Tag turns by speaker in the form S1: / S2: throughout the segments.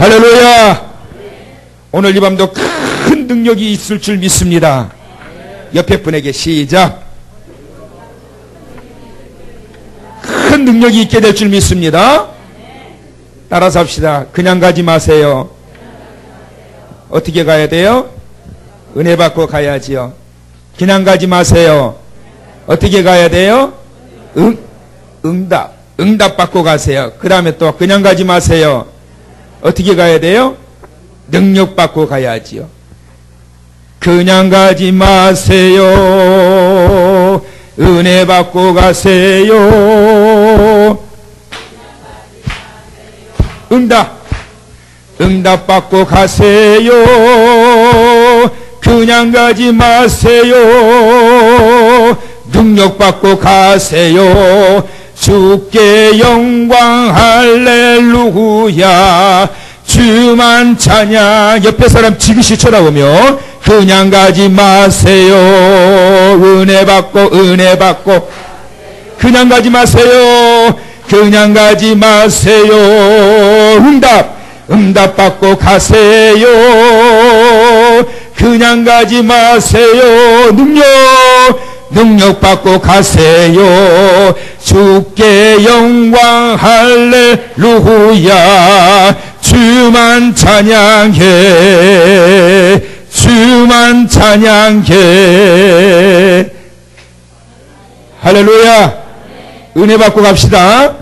S1: 할렐루야. 오늘 이 밤도 큰 능력이 있을 줄 믿습니다. 옆에 분에게 시작. 큰 능력이 있게 될 줄 믿습니다. 따라서 합시다. 그냥 가지 마세요. 어떻게 가야 돼요? 은혜 받고 가야지요. 그냥 가지 마세요. 어떻게 가야 돼요? 응답 받고 가세요. 그 다음에 또 그냥 가지 마세요. 어떻게 가야 돼요? 능력 받고 가야지요. 그냥 가지 마세요. 은혜 받고 가세요. 응답 받고 가세요. 그냥 가지 마세요. 능력 받고 가세요. 주께 영광 할렐루야. 주만 찬양. 옆에 사람 지그시 쳐다보며 그냥 가지 마세요. 은혜 받고 그냥 가지 마세요. 그냥 가지 마세요. 응답 받고 가세요. 그냥 가지 마세요. 능력 받고 가세요. 주께 영광 할렐루야. 주만 찬양해. 할렐루야. 은혜 받고 갑시다.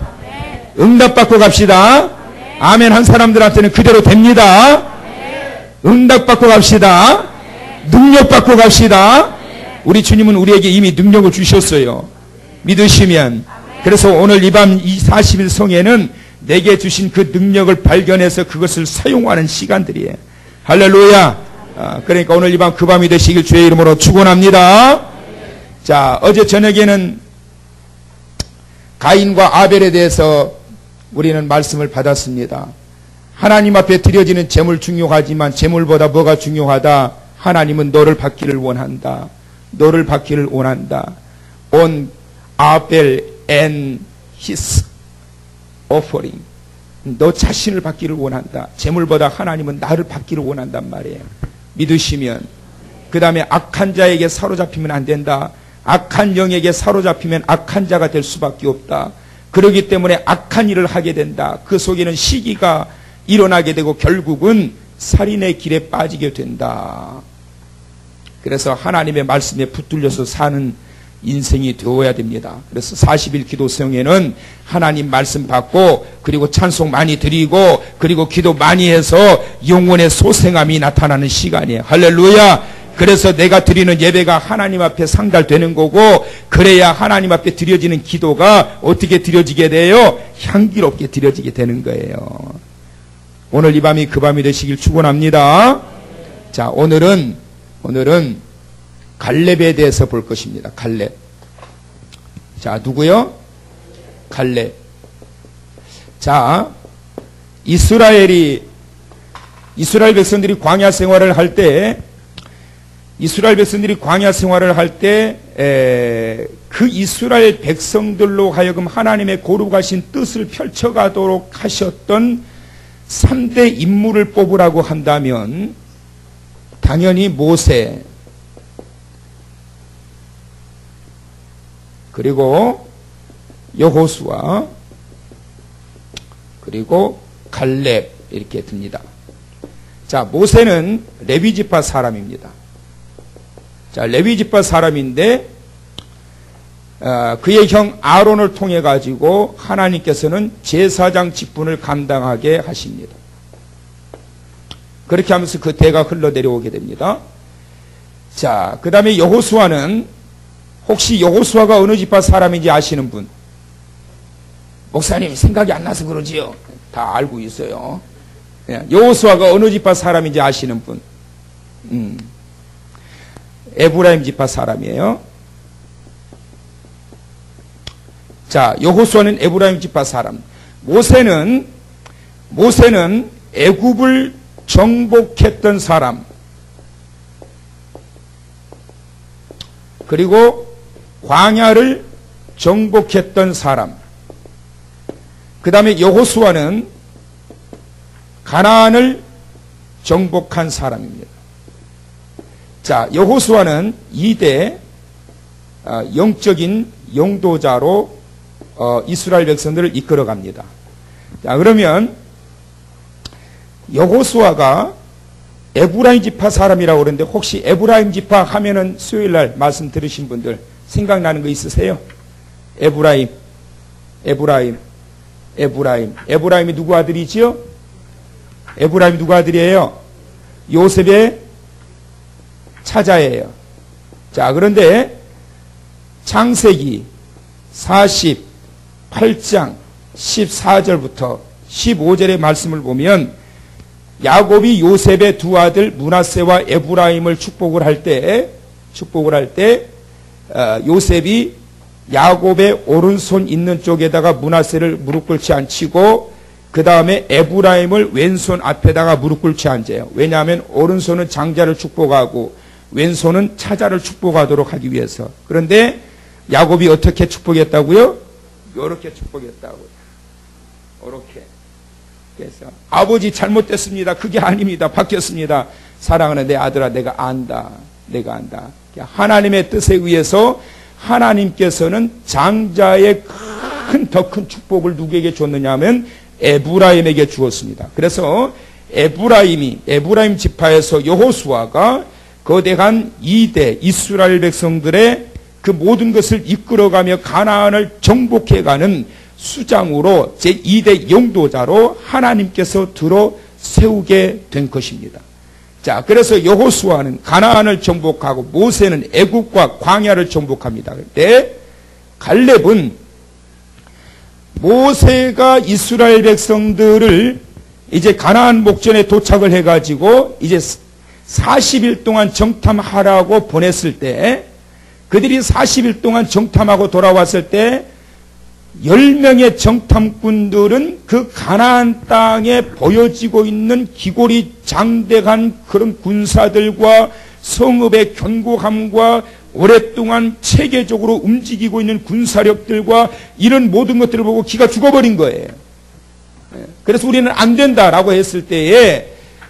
S1: 응답 받고 갑시다. 아멘 한 사람들한테는 그대로 됩니다. 응답 받고 갑시다. 능력 받고 갑시다. 우리 주님은 우리에게 이미 능력을 주셨어요. 믿으시면. 그래서 오늘 이 밤 이 40일 성회는 내게 주신 그 능력을 발견해서 그것을 사용하는 시간들이에요. 할렐루야. 그러니까 오늘 이 밤 그 밤이 되시길 주의 이름으로 축원합니다. 자, 어제 저녁에는 가인과 아벨에 대해서 우리는 말씀을 받았습니다. 하나님 앞에 드려지는 제물 중요하지만 제물보다 뭐가 중요하다? 하나님은 너를 받기를 원한다. On Abel and his offering. 너 자신을 받기를 원한다. 제물보다 하나님은 나를 받기를 원한단 말이에요. 믿으시면. 그 다음에 악한 자에게 사로잡히면 안 된다. 악한 영에게 사로잡히면 악한 자가 될 수밖에 없다. 그렇기 때문에 악한 일을 하게 된다. 그 속에는 시기가 일어나게 되고 결국은 살인의 길에 빠지게 된다. 그래서 하나님의 말씀에 붙들려서 사는 인생이 되어야 됩니다. 그래서 40일 기도성에는 하나님 말씀 받고 그리고 찬송 많이 드리고 그리고 기도 많이 해서 영혼의 소생함이 나타나는 시간이에요. 할렐루야. 그래서 내가 드리는 예배가 하나님 앞에 상달되는 거고 그래야 하나님 앞에 드려지는 기도가 어떻게 드려지게 돼요? 향기롭게 드려지게 되는 거예요. 오늘 이 밤이 그 밤이 되시길 축원합니다. 자, 오늘은 갈렙에 대해서 볼 것입니다. 갈렙. 자, 누구요? 갈렙. 자, 이스라엘 백성들이 광야 생활을 할 때 그 이스라엘 백성들로 하여금 하나님의 거룩하신 뜻을 펼쳐가도록 하셨던 3대 인물을 뽑으라고 한다면 당연히 모세, 그리고 여호수아, 그리고 갈렙 이렇게 듭니다. 자, 모세는 레위지파 사람입니다. 자, 레위지파 사람인데 그의 형 아론을 통해 가지고 하나님께서는 제사장 직분을 감당하게 하십니다. 그렇게 하면서 그 대가 흘러내려오게 됩니다. 자, 그 다음에 여호수아는 혹시 여호수아가 어느 지파 사람인지 아시는 분? 목사님 생각이 안 나서 그러지요. 다 알고 있어요. 여호수아가 어느 지파 사람인지 아시는 분? 에브라임 지파 사람이에요. 자, 여호수아는 에브라임 지파 사람. 모세는 애굽을 정복했던 사람. 그리고 광야를 정복했던 사람. 그 다음에 여호수아는 가나안을 정복한 사람입니다. 자, 여호수아는 2대 영적인 용도자로 이스라엘 백성들을 이끌어갑니다. 자, 그러면 여호수아가 에브라임 지파 사람이라고 그러는데 혹시 에브라임 지파 하면은 수요일날 말씀 들으신 분들 생각나는 거 있으세요? 에브라임이 누구 아들이지요? 에브라임이 누구 아들이에요? 요셉의 차자예요. 자, 그런데 창세기 48장 14절부터 15절의 말씀을 보면 야곱이 요셉의 두 아들 므낫세와 에브라임을 축복을 할 때 요셉이 야곱의 오른손 있는 쪽에다가 므낫세를 무릎 꿇지 앉히고 그 다음에 에브라임을 왼손 앞에다가 무릎 꿇지 앉아요. 왜냐하면 오른손은 장자를 축복하고 왼손은 차자를 축복하도록 하기 위해서. 그런데 야곱이 어떻게 축복했다고요? 이렇게 축복했다고요. 이렇게. 그래서 아버지 잘못됐습니다. 그게 아닙니다. 바뀌었습니다. 사랑하는 내 아들아, 내가 안다. 하나님의 뜻에 의해서 하나님께서는 장자의 더 큰 축복을 누구에게 줬느냐 하면 에브라임에게 주었습니다. 그래서 에브라임 지파에서 여호수아가 거대한 2대 이스라엘 백성들의 그 모든 것을 이끌어가며 가나안을 정복해가는 수장으로 제2대 영도자로 하나님께서 들어 세우게 된 것입니다. 자, 그래서 여호수아는 가나안을 정복하고 모세는 애굽과 광야를 정복합니다. 그런데 갈렙은 모세가 이스라엘 백성들을 이제 가나안 목전에 도착을 해가지고 이제 40일 동안 정탐하라고 보냈을 때 그들이 40일 동안 정탐하고 돌아왔을 때 10명의 정탐꾼들은 그 가나안 땅에 보여지고 있는 기골이 장대한 그런 군사들과 성읍의 견고함과 오랫동안 체계적으로 움직이고 있는 군사력들과 이런 모든 것들을 보고 기가 죽어버린 거예요. 그래서 우리는 안 된다라고 했을 때에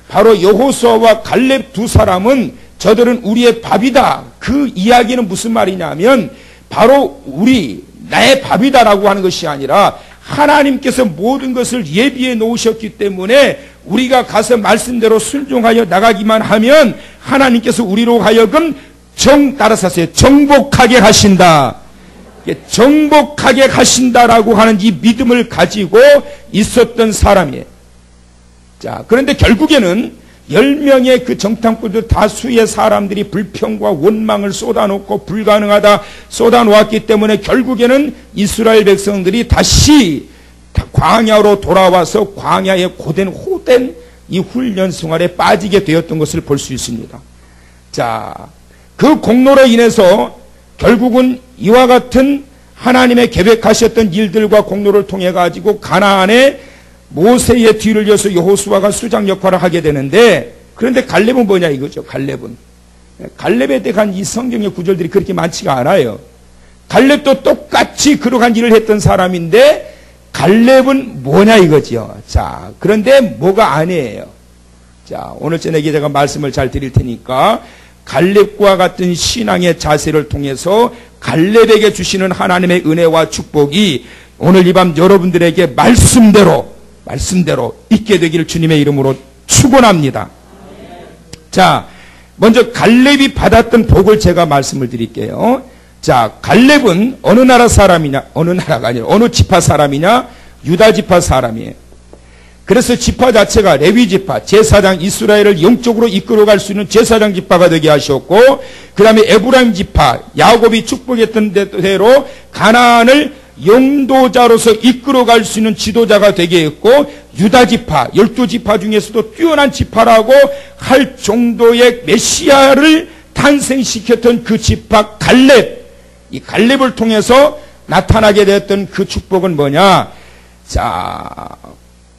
S1: 바로 여호수아와 갈렙 두 사람은 저들은 우리의 밥이다. 그 이야기는 무슨 말이냐면 바로 나의 밥이다라고 하는 것이 아니라 하나님께서 모든 것을 예비해 놓으셨기 때문에 우리가 가서 말씀대로 순종하여 나가기만 하면 하나님께서 우리로 하여금 따라서 하세요. 정복하게 하신다. 정복하게 하신다라고 하는 이 믿음을 가지고 있었던 사람이에요. 자, 그런데 결국에는 10명의 그 정탐꾼들 다수의 사람들이 불평과 원망을 쏟아놓고 불가능하다 쏟아놓았기 때문에 결국에는 이스라엘 백성들이 다시 광야로 돌아와서 광야의 호된 이 훈련 생활에 빠지게 되었던 것을 볼 수 있습니다. 자, 그 공로로 인해서 결국은 이와 같은 하나님의 계획하셨던 일들과 공로를 통해 가지고 가나안에 모세의 뒤를 이어서 여호수아가 수장 역할을 하게 되는데 그런데 갈렙은 뭐냐 이거죠. 갈렙에 대한 이 성경의 구절들이 그렇게 많지가 않아요. 갈렙도 똑같이 그러한 일을 했던 사람인데 갈렙은 뭐냐 이거죠. 자, 그런데 뭐가 아니에요. 자, 오늘 저녁에 제가 말씀을 잘 드릴 테니까 갈렙과 같은 신앙의 자세를 통해서 갈렙에게 주시는 하나님의 은혜와 축복이 오늘 이 밤 여러분들에게 말씀대로 있게 되기를 주님의 이름으로 축원합니다. 자, 먼저 갈렙이 받았던 복을 제가 말씀을 드릴게요. 자, 갈렙은 어느 나라 사람이냐? 어느 나라가 아니라 어느 지파 사람이냐? 유다 지파 사람이에요. 그래서 지파 자체가 레위 지파, 제사장 이스라엘을 영적으로 이끌어갈 수 있는 제사장 지파가 되게 하셨고, 그 다음에 에브라임 지파, 야곱이 축복했던 대로 가나안을 영도자로서 이끌어갈 수 있는 지도자가 되게 했고, 유다 지파, 12지파 중에서도 뛰어난 지파라고 할 정도의 메시아를 탄생시켰던 그 지파 갈렙, 이 갈렙을 통해서 나타나게 됐던 그 축복은 뭐냐? 자,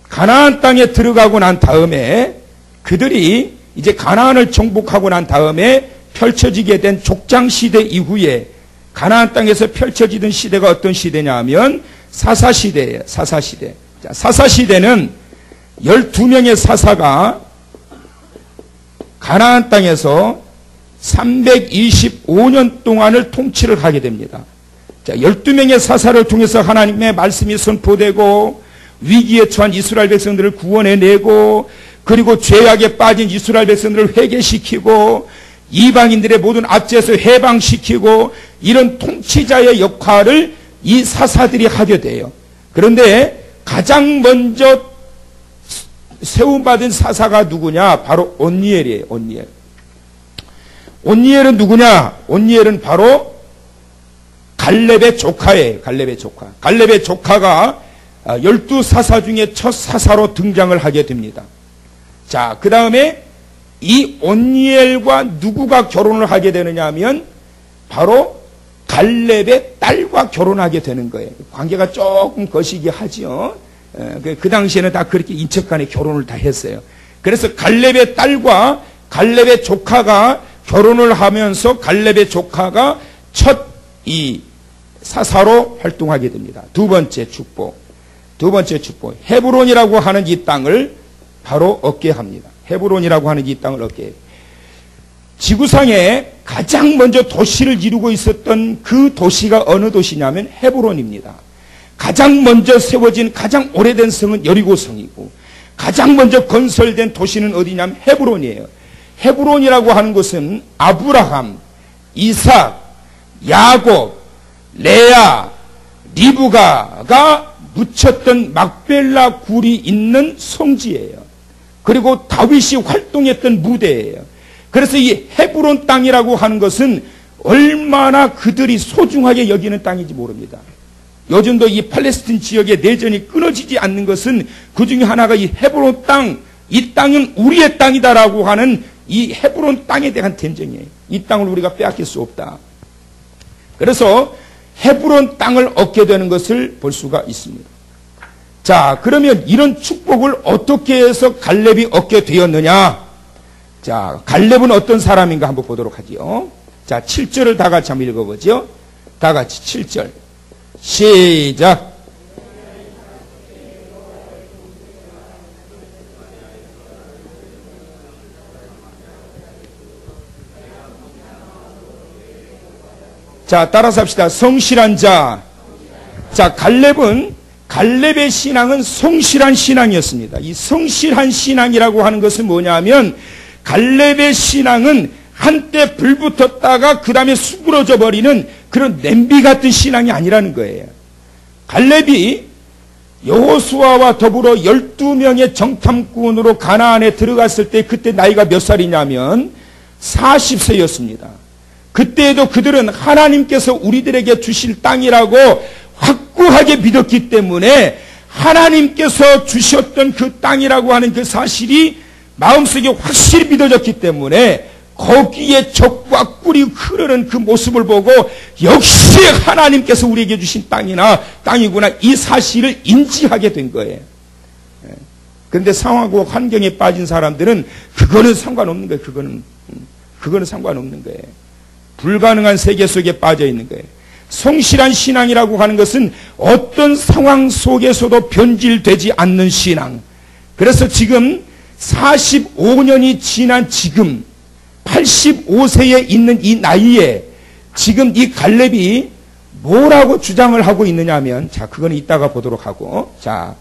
S1: 가나안 땅에 들어가고 난 다음에 그들이 이제 가나안을 정복하고 난 다음에 펼쳐지게 된 족장시대 이후에 가나안 땅에서 펼쳐지던 시대가 어떤 시대냐 하면 사사시대예요. 사사시대. 자, 사사시대는 12명의 사사가 가나안 땅에서 325년 동안을 통치를 하게 됩니다. 자, 12명의 사사를 통해서 하나님의 말씀이 선포되고 위기에 처한 이스라엘 백성들을 구원해내고 그리고 죄악에 빠진 이스라엘 백성들을 회개시키고 이방인들의 모든 압제에서 해방시키고 이런 통치자의 역할을 이 사사들이 하게 돼요. 그런데 가장 먼저 세움받은 사사가 누구냐? 바로 온니엘이에요. 온니엘. 온니엘은 누구냐? 온니엘은 바로 갈렙의 조카예요. 갈렙의 조카. 갈렙의 조카가 12사사 중에 첫 사사로 등장을 하게 됩니다. 자, 그 다음에 이 온니엘과 누구가 결혼을 하게 되느냐 하면 바로 갈렙의 딸과 결혼하게 되는 거예요. 관계가 조금 거시기 하죠. 그 당시에는 다 그렇게 인척간에 결혼을 다 했어요. 그래서 갈렙의 딸과 갈렙의 조카가 결혼을 하면서 갈렙의 조카가 첫 이 사사로 활동하게 됩니다. 두 번째 축복. 헤브론이라고 하는 이 땅을 바로 얻게 합니다. 헤브론이라고 하는 이 땅을 얻게 해요. 지구상에 가장 먼저 도시를 이루고 있었던 그 도시가 어느 도시냐면 헤브론입니다. 가장 먼저 세워진 가장 오래된 성은 여리고성이고 가장 먼저 건설된 도시는 어디냐면 헤브론이에요. 헤브론이라고 하는 것은 아브라함, 이삭, 야곱, 레아, 리브가가 묻혔던 막벨라 굴이 있는 성지예요. 그리고 다윗이 활동했던 무대예요. 그래서 이 헤브론 땅이라고 하는 것은 얼마나 그들이 소중하게 여기는 땅인지 모릅니다. 요즘도 이 팔레스틴 지역의 내전이 끊어지지 않는 것은 그 중에 하나가 이 헤브론 땅, 이 땅은 우리의 땅이다라고 하는 이 헤브론 땅에 대한 전쟁이에요. 이 땅을 우리가 빼앗길 수 없다. 그래서 헤브론 땅을 얻게 되는 것을 볼 수가 있습니다. 자, 그러면 이런 축복을 어떻게 해서 갈렙이 얻게 되었느냐? 자, 갈렙은 어떤 사람인가 한번 보도록 하지요. 자, 7절을 다 같이 한번 읽어보죠. 다 같이 7절. 시작. 자, 따라서 합시다. 성실한 자. 자, 갈렙의 신앙은 성실한 신앙이었습니다. 이 성실한 신앙이라고 하는 것은 뭐냐면 갈렙의 신앙은 한때 불 붙었다가 그 다음에 수그러져 버리는 그런 냄비 같은 신앙이 아니라는 거예요. 갈렙이 여호수아와 더불어 12명의 정탐꾼으로 가나안에 들어갔을 때 그때 나이가 몇 살이냐면 40세였습니다. 그때에도 그들은 하나님께서 우리들에게 주실 땅이라고 확고하게 믿었기 때문에 하나님께서 주셨던 그 땅이라고 하는 그 사실이 마음속에 확실히 믿어졌기 때문에 거기에 적과 꿀이 흐르는 그 모습을 보고 역시 하나님께서 우리에게 주신 땅이구나 이 사실을 인지하게 된 거예요. 그런데 상황과 환경에 빠진 사람들은 그거는 상관없는 거예요. 그거는 상관없는 거예요. 불가능한 세계 속에 빠져 있는 거예요. 성실한 신앙이라고 하는 것은 어떤 상황 속에서도 변질되지 않는 신앙. 그래서 지금 45년이 지난 지금 85세에 있는 이 나이에 지금 이 갈렙이 뭐라고 주장을 하고 있느냐 하면, 자, 그거는 이따가 보도록 하고, 자,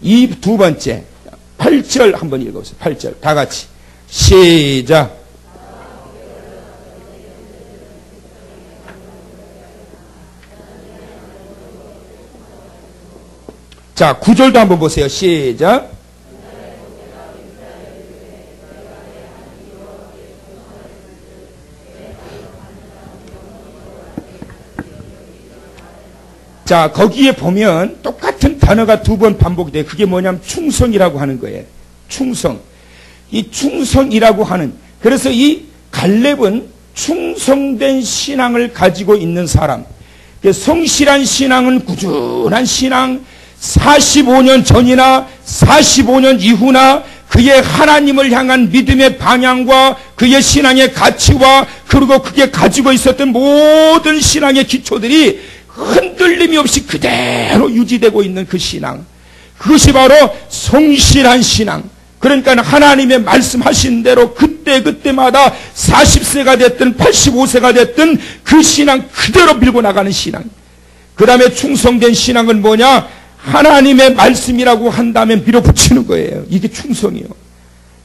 S1: 이 두 번째 8절 한번 읽어보세요. 8절 다 같이 시작. 자, 9절도 한번 보세요. 시작. 자, 거기에 보면 똑같은 단어가 두 번 반복이 돼요. 그게 뭐냐면 충성이라고 하는 거예요. 충성. 이 충성이라고 하는, 그래서 이 갈렙은 충성된 신앙을 가지고 있는 사람. 성실한 신앙은 꾸준한 신앙, 45년 전이나 45년 이후나 그의 하나님을 향한 믿음의 방향과 그의 신앙의 가치와 그리고 그게 가지고 있었던 모든 신앙의 기초들이 흔들림이 없이 그대로 유지되고 있는 그 신앙, 그것이 바로 성실한 신앙. 그러니까 하나님의 말씀하신 대로 그때마다 40세가 됐든 85세가 됐든 그 신앙 그대로 밀고 나가는 신앙. 그 다음에 충성된 신앙은 뭐냐? 하나님의 말씀이라고 한다면 밀어붙이는 거예요. 이게 충성이요.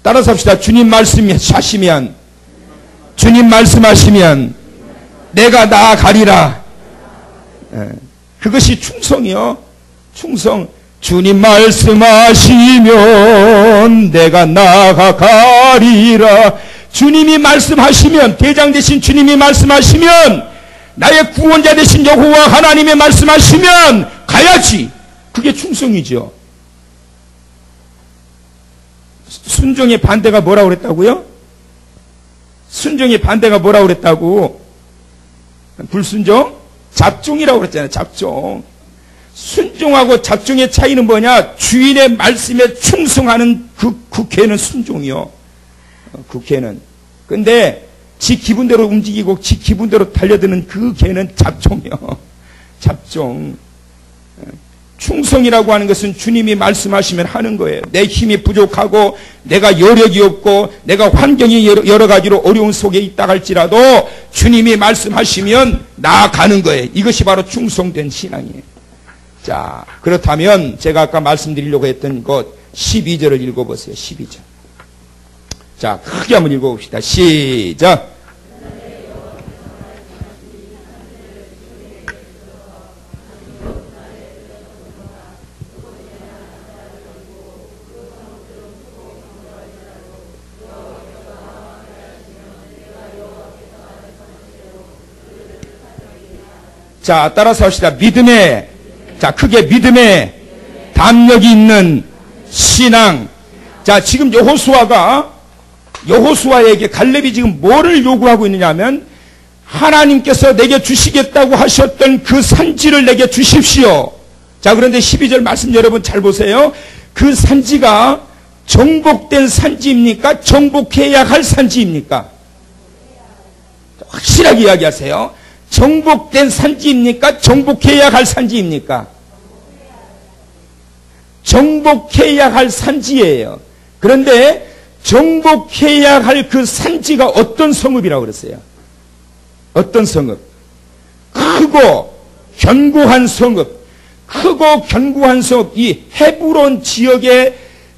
S1: 따라서 합시다. 주님 말씀하시면, 주님 말씀하시면 내가 나아가리라. 그것이 충성이요. 충성. 주님 말씀하시면 내가 나아가리라. 주님이 말씀하시면, 대장 되신 주님이 말씀하시면, 나의 구원자 되신 여호와 하나님의 말씀하시면 가야지. 그게 충성이죠. 순종의 반대가 뭐라고 그랬다고요? 순종의 반대가 뭐라고 그랬다고? 불순종? 잡종이라고 그랬잖아요. 잡종. 순종하고 잡종의 차이는 뭐냐? 주인의 말씀에 충성하는 그 개는 순종이요. 그 개는. 근데 지 기분대로 움직이고 지 기분대로 달려드는 그 개는 잡종이요. 잡종. 충성이라고 하는 것은 주님이 말씀하시면 하는 거예요. 내 힘이 부족하고 내가 여력이 없고 내가 환경이 여러 가지로 어려운 속에 있다 할지라도 주님이 말씀하시면 나아가는 거예요. 이것이 바로 충성된 신앙이에요. 자, 그렇다면 제가 아까 말씀드리려고 했던 것 12절을 읽어보세요. 12절. 자, 크게 한번 읽어봅시다. 시작. 자, 따라서 합시다. 믿음의, 자, 크게 믿음의 담력이 있는 신앙. 자, 지금 여호수아에게 갈렙이 지금 뭐를 요구하고 있느냐 하면 하나님께서 내게 주시겠다고 하셨던 그 산지를 내게 주십시오. 자, 그런데 12절 말씀 여러분 잘 보세요. 그 산지가 정복된 산지입니까? 정복해야 할 산지입니까? 확실하게 이야기하세요. 정복된 산지입니까? 정복해야 할 산지입니까? 정복해야 할 산지예요. 그런데 정복해야 할 그 산지가 어떤 성읍이라고 그랬어요? 어떤 성읍? 크고 견고한 성읍. 크고 견고한 성읍. 이 헤브론 지역에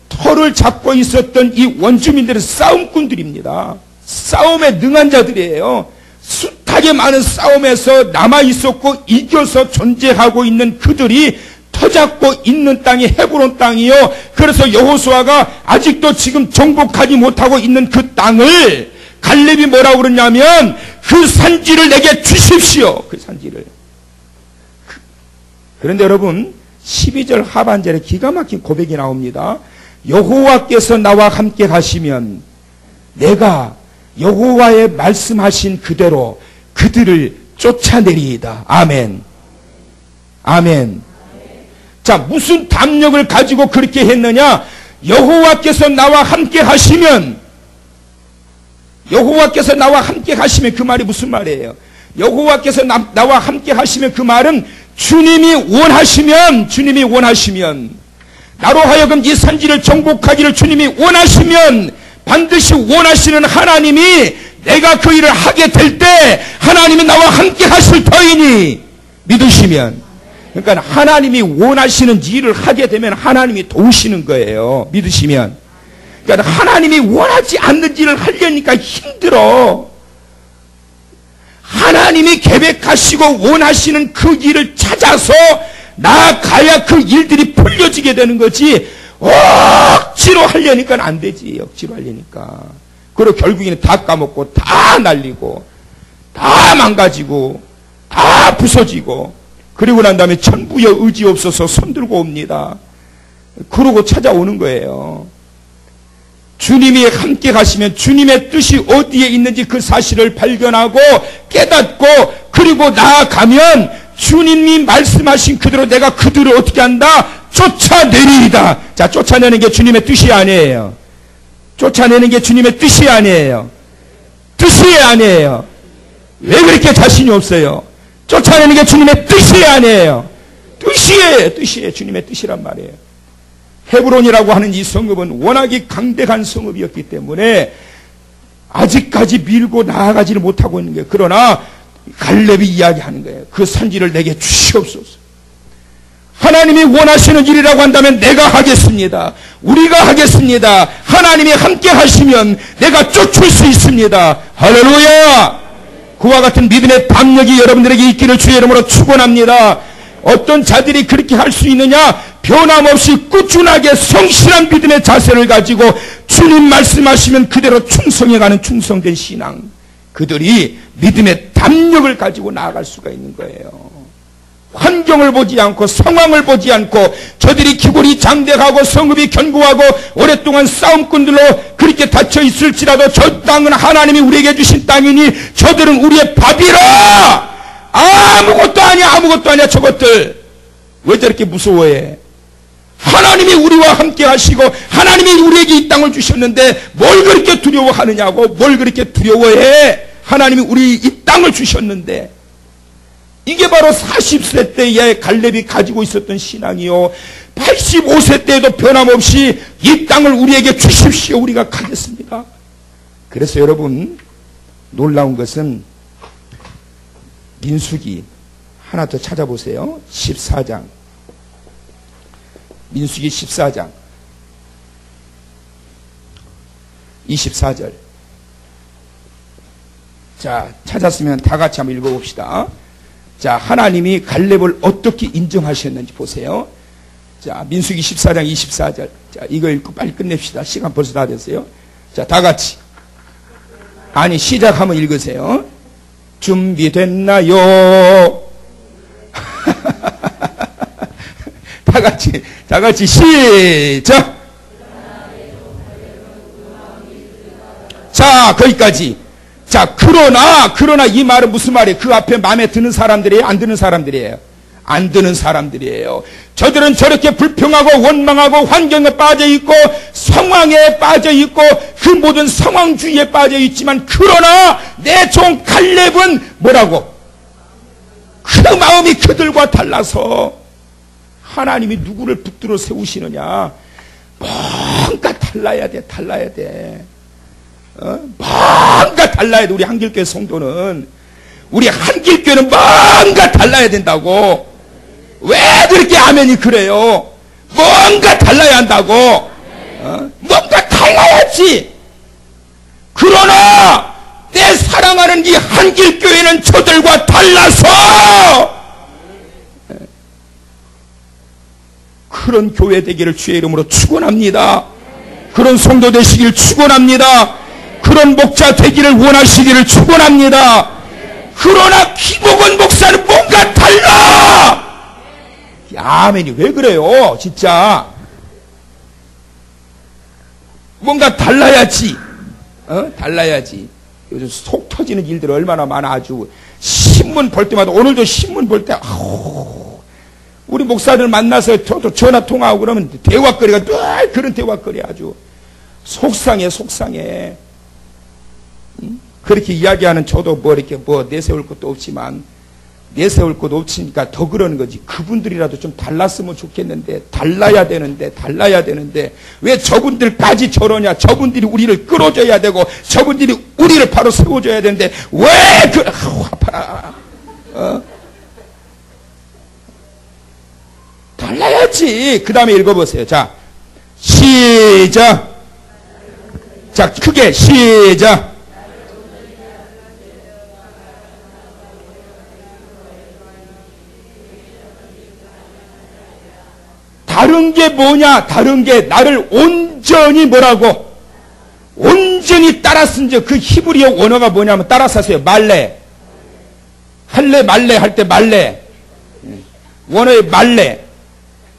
S1: 터를 잡고 있었던 이 원주민들은 싸움꾼들입니다. 싸움에 능한 자들이에요. 숱하게 많은 싸움에서 남아있었고 이겨서 존재하고 있는 그들이 터잡고 있는 땅이 헤브론 땅이요. 그래서 여호수아가 아직도 지금 정복하지 못하고 있는 그 땅을 갈렙이 뭐라고 그러냐면 그 산지를 내게 주십시오. 그 산지를. 그런데 여러분 12절 하반절에 기가 막힌 고백이 나옵니다. 여호와께서 나와 함께 가시면 내가 여호와의 말씀하신 그대로 그들을 쫓아내리이다. 아멘. 아멘. 자, 무슨 담력을 가지고 그렇게 했느냐? 여호와께서 나와 함께 하시면, 여호와께서 나와 함께 하시면 그 말이 무슨 말이에요? 여호와께서 나와 함께 하시면 그 말은 주님이 원하시면 나로 하여금 이 산지를 정복하기를 주님이 원하시면 반드시 원하시는 하나님이 내가 그 일을 하게 될 때 하나님이 나와 함께 하실 터이니 믿으시면, 그러니까 하나님이 원하시는 일을 하게 되면 하나님이 도우시는 거예요. 믿으시면. 그러니까 하나님이 원하지 않는 일을 하려니까 힘들어. 하나님이 계획하시고 원하시는 그 일을 찾아서 나아가야 그 일들이 풀려지게 되는 거지. 억지로 하려니까 안 되지. 억지로 하려니까. 그리고 결국에는 다 까먹고 다 날리고 다 망가지고 다 부서지고, 그리고 난 다음에 천부여 의지 없어서 손들고 옵니다. 그러고 찾아오는 거예요. 주님이 함께 가시면 주님의 뜻이 어디에 있는지 그 사실을 발견하고 깨닫고 그리고 나아가면 주님이 말씀하신 그대로 내가 그들을 어떻게 한다? 쫓아내리이다. 자, 쫓아내는 게 주님의 뜻이 아니에요. 쫓아내는 게 주님의 뜻이 아니에요. 뜻이 아니에요. 왜 그렇게 자신이 없어요? 쫓아내는 게 주님의 뜻이 아니에요. 뜻이에요. 주님의 뜻이란 말이에요. 헤브론이라고 하는 이 성읍은 워낙에 강대한 성읍이었기 때문에 아직까지 밀고 나아가지를 못하고 있는 거예요. 그러나 갈렙이 이야기하는 거예요. 그 산지를 내게 주시옵소서. 하나님이 원하시는 일이라고 한다면 내가 하겠습니다. 우리가 하겠습니다. 하나님이 함께 하시면 내가 쫓을 수 있습니다. 할렐루야! 그와 같은 믿음의 담력이 여러분들에게 있기를 주의 이름으로 축원합니다. 어떤 자들이 그렇게 할 수 있느냐? 변함없이 꾸준하게 성실한 믿음의 자세를 가지고 주님 말씀하시면 그대로 충성해가는 충성된 신앙, 그들이 믿음의 담력을 가지고 나아갈 수가 있는 거예요. 환경을 보지 않고 상황을 보지 않고 저들이 기골이 장대하고 성읍이 견고하고 오랫동안 싸움꾼들로 그렇게 닫혀 있을지라도 저 땅은 하나님이 우리에게 주신 땅이니 저들은 우리의 밥이라. 아무것도 아니야, 아무것도 아니야. 저것들 왜 저렇게 무서워해? 하나님이 우리와 함께 하시고 하나님이 우리에게 이 땅을 주셨는데 뭘 그렇게 두려워하느냐고. 뭘 그렇게 두려워해? 하나님이 우리 이 땅을 주셨는데. 이게 바로 40세 때에 갈렙이 가지고 있었던 신앙이요. 85세 때에도 변함없이 이 땅을 우리에게 주십시오. 우리가 가겠습니다. 그래서 여러분, 놀라운 것은 민수기 하나 더 찾아보세요. 14장. 민수기 14장 24절. 자, 찾았으면 다 같이 한번 읽어봅시다. 자, 하나님이 갈렙을 어떻게 인정하셨는지 보세요. 자, 민수기 14장 24절. 자, 이거 읽고 빨리 끝냅시다. 시간 벌써 다 됐어요. 자, 다 같이. 아니, 시작하면 읽으세요. 준비됐나요? 다 같이 시작! 자, 거기까지. 자, 그러나 이 말은 무슨 말이에요? 그 앞에 마음에 드는 사람들이에요? 안 드는 사람들이에요? 안 드는 사람들이에요. 저들은 저렇게 불평하고 원망하고 환경에 빠져있고 상황에 빠져있고 그 모든 상황주의에 빠져있지만 그러나 내 종 갈렙은 뭐라고? 그 마음이 그들과 달라서 하나님이 누구를 붙들어 세우시느냐? 뭔가 달라야 돼. 뭔가 달라야 돼. 우리 한길교회 성도는, 우리 한길교회는 뭔가 달라야 된다고. 왜 그렇게 아멘이 그래요? 뭔가 달라야 한다고. 뭔가 달라야지. 그러나 내 사랑하는 이 한길교회는 저들과 달라서 그런 교회 되기를 주의 이름으로 축원합니다. 그런 성도 되시길 축원합니다. 그런 목자 되기를 원하시기를 축원합니다. 그러나 김옥원 목사는 뭔가 달라. 아멘이 왜 그래요? 진짜 뭔가 달라야지. 달라야지. 요즘 속 터지는 일들 얼마나 많아. 아주 신문 볼 때마다, 오늘도 신문 볼 때 우리 목사들 만나서 저도 전화 통화하고 그러면 대화거리가 늘 그런 대화거리. 아주 속상해. 그렇게 이야기하는 저도 뭐 이렇게 내세울 것도 없지만, 내세울 것도 없으니까 더 그러는 거지. 그분들이라도 좀 달랐으면 좋겠는데, 달라야 되는데 왜 저분들까지 저러냐? 저분들이 우리를 끌어줘야 되고 저분들이 우리를 바로 세워줘야 되는데 왜 아파라. 달라야지. 그 다음에 읽어보세요. 자, 시작. 자, 크게 시작. 다른 게 뭐냐? 다른 게 나를 온전히 뭐라고? 온전히 따랐은즉, 그 히브리어 원어가 뭐냐면 따라서 하세요. 말레. 할래 말레 할 때 말레. 원어의 말레.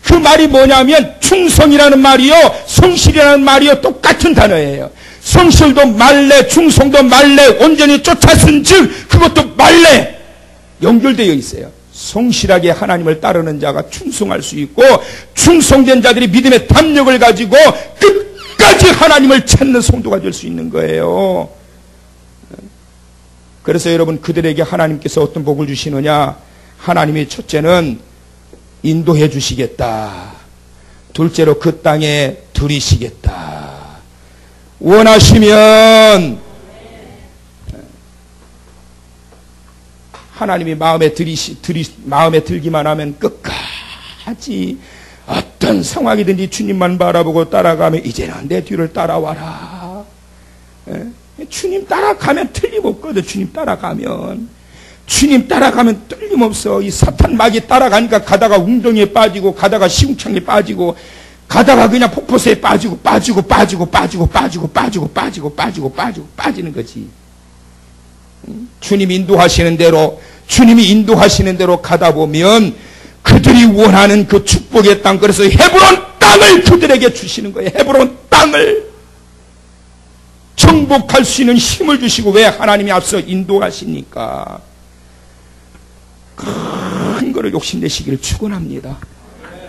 S1: 그 말이 뭐냐면 충성이라는 말이요, 성실이라는 말이요, 똑같은 단어예요. 성실도 말레, 충성도 말레, 온전히 쫓았은즉 그것도 말레 연결되어 있어요. 성실하게 하나님을 따르는 자가 충성할 수 있고, 충성된 자들이 믿음의 담력을 가지고 끝까지 하나님을 찾는 성도가 될 수 있는 거예요. 그래서 여러분, 그들에게 하나님께서 어떤 복을 주시느냐? 하나님이 첫째는 인도해 주시겠다. 둘째로 그 땅에 들이시겠다. 원하시면 하나님이 마음에 들기만 하면 끝까지 어떤 상황이든지 주님만 바라보고 따라가면 이제는 내 뒤를 따라와라. 주님 따라가면 틀림없거든. 주님 따라가면 틀림없어. 이 사탄 마귀 따라가니까 가다가 웅덩이에 빠지고, 가다가 시궁창에 빠지고, 가다가 그냥 폭포수에 빠지는 거지. 주님이 인도하시는 대로 가다 보면 그들이 원하는 그 축복의 땅, 그래서 헤브론 땅을 그들에게 주시는 거예요. 헤브론 땅을 정복할 수 있는 힘을 주시고, 왜? 하나님이 앞서 인도하시니까. 큰 거를 욕심내시기를 축원합니다.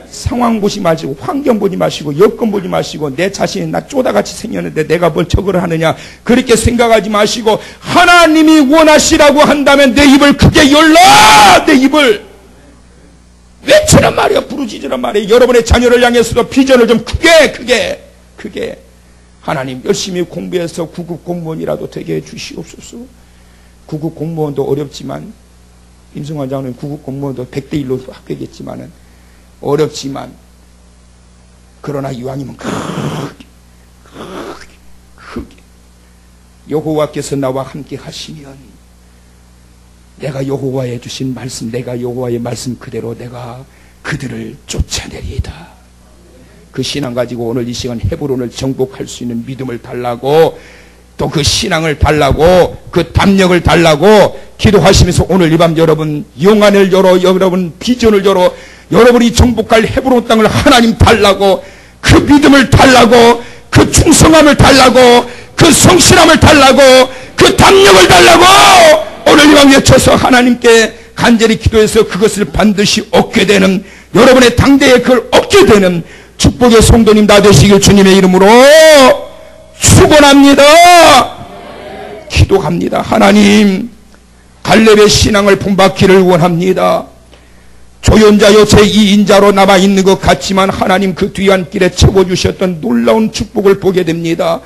S1: 상황 보지 마시고, 환경 보지 마시고, 여건 보지 마시고, 내 자신이 나 쪼다같이 생겼는데 내가 뭘 저거를 하느냐, 그렇게 생각하지 마시고, 하나님이 원하시라고 한다면 내 입을 크게 열라! 내 입을 외치란 말이야. 부르짖으란 말이야. 여러분의 자녀를 향해서도 비전을 좀 크게 하나님 열심히 공부해서 9급 공무원이라도 되게 해주시옵소서. 9급 공무원도 어렵지만, 임승환 장로님 9급 공무원도 100대 1로 합격했지만은 어렵지만, 그러나 이왕이면 크게 여호와께서 나와 함께 하시면 내가 여호와의 주신 말씀, 내가 여호와의 말씀 그대로 내가 그들을 쫓아내리이다. 그 신앙 가지고 오늘 이 시간 헤브론을 정복할 수 있는 믿음을 달라고, 또 그 신앙을 달라고, 그 담력을 달라고 기도하시면서 오늘 이 밤 여러분 영안을 열어, 여러분 비전을 열어, 여러분이 정복할 헤브론 땅을 하나님 달라고, 그 믿음을 달라고, 그 충성함을 달라고, 그 성실함을 달라고, 그 담력을 달라고 오늘 이 밤 외쳐서 하나님께 간절히 기도해서 그것을 반드시 얻게 되는, 여러분의 당대에 그걸 얻게 되는 축복의 성도님 다 되시길 주님의 이름으로 축원합니다. 기도합니다. 하나님, 갈렙의 신앙을 본받기를 원합니다. 조연자여 제2인자로 남아있는 것 같지만 하나님 그 뒤안길에 채워주셨던 놀라운 축복을 보게 됩니다.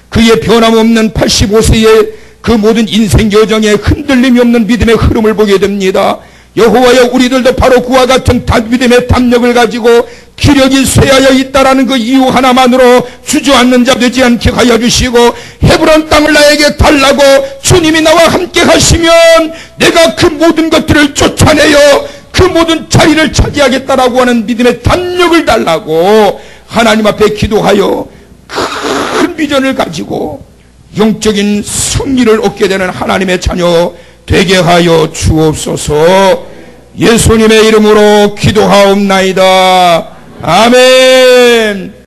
S1: 그의 변함없는 85세의 그 모든 인생 여정에 흔들림이 없는 믿음의 흐름을 보게 됩니다. 여호와여, 우리들도 바로 그와 같은 믿음의 담력을 가지고 기력이 쇠하여 있다라는 그 이유 하나만으로 주저앉는 자 되지 않게 하여 주시고, 헤브론 땅을 나에게 달라고, 주님이 나와 함께 하시면 내가 그 모든 것들을 쫓아내어 그 모든 자리를 차지하겠다라고 하는 믿음의 담력을 달라고 하나님 앞에 기도하여 큰 비전을 가지고 영적인 승리를 얻게 되는 하나님의 자녀 되게 하여 주옵소서. 예수님의 이름으로 기도하옵나이다. 아멘.